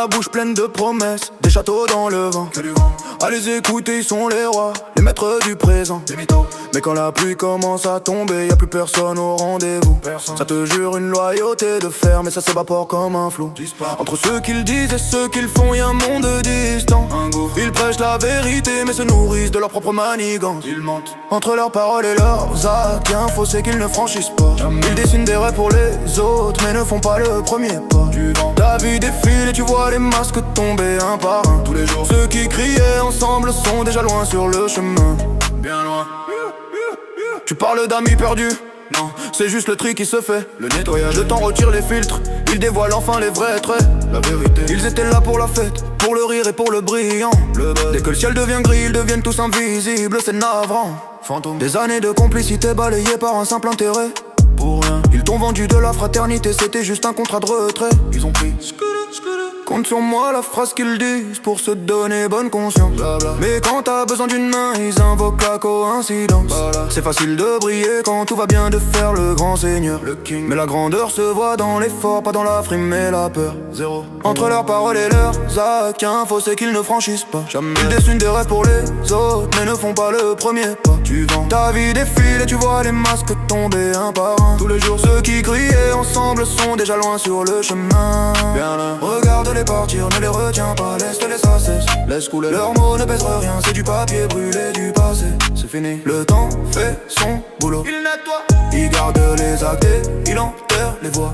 la bouche pleine de promesses, des châteaux dans le vent. Que du vent. À les écouter, ils sont les rois, les maîtres du présent. Des mythos. Mais quand la pluie commence à tomber, y'a plus personne au rendez-vous. Personne. Ça te jure une loyauté de fer, mais ça s'évapore comme un flou. Disparaît. Entre ceux qu'ils disent et ceux qu'ils font, y'a un monde distant. Un gouffre. Ils prêchent la vérité, mais se nourrissent de leur propre manigance. Ils mentent. Entre leurs paroles et leurs actes, y'a un fossé qu'ils ne franchissent pas. Jamais. Ils dessinent des rêves pour les autres, mais ne font pas le premier pas. Du vent. Ta vie défile et tu vois les masques tomber un par un. Tous les jours. Ceux qui criaient ensemble sont déjà loin sur le chemin. Bien loin. Tu parles d'amis perdus? Non, c'est juste le tri qui se fait. Le nettoyage. Le temps retire les filtres, ils dévoilent enfin les vrais traits. La vérité. Ils étaient là pour la fête, pour le rire et pour le brillant. Le buzz. Dès que le ciel devient gris, ils deviennent tous invisibles, c'est navrant. Fantôme. Des années de complicité balayées par un simple intérêt. Pour rien. Ils t'ont vendu de la fraternité, c'était juste un contrat de retrait. Ils ont pris. Compte sur moi la phrase qu'ils disent pour se donner bonne conscience. Blabla. Mais quand t'as besoin d'une main, ils invoquent la coïncidence. Voilà. C'est facile de briller quand tout va bien, de faire le grand seigneur. Le king. Mais la grandeur se voit dans l'effort, pas dans la frime et la peur. Zéro. Entre leurs paroles et leurs actes, y'a un fossé qu'ils ne franchissent pas. Jamais. Ils dessinent des rêves pour les autres, mais ne font pas le premier pas. Tu vends. Ta vie défile et tu vois les masques tomber un par un. Tous les jours. Ceux qui criaient ensemble sont déjà loin sur le chemin. Bien là. Regarde-les partir, ne les retiens pas, laisse-les ça cesse. Laisse couler. Leurs mots ne pèsent rien, c'est du papier brûlé du passé. C'est fini. Le temps fait son boulot. Il nettoie. Il garde les actes et il enterre les voix.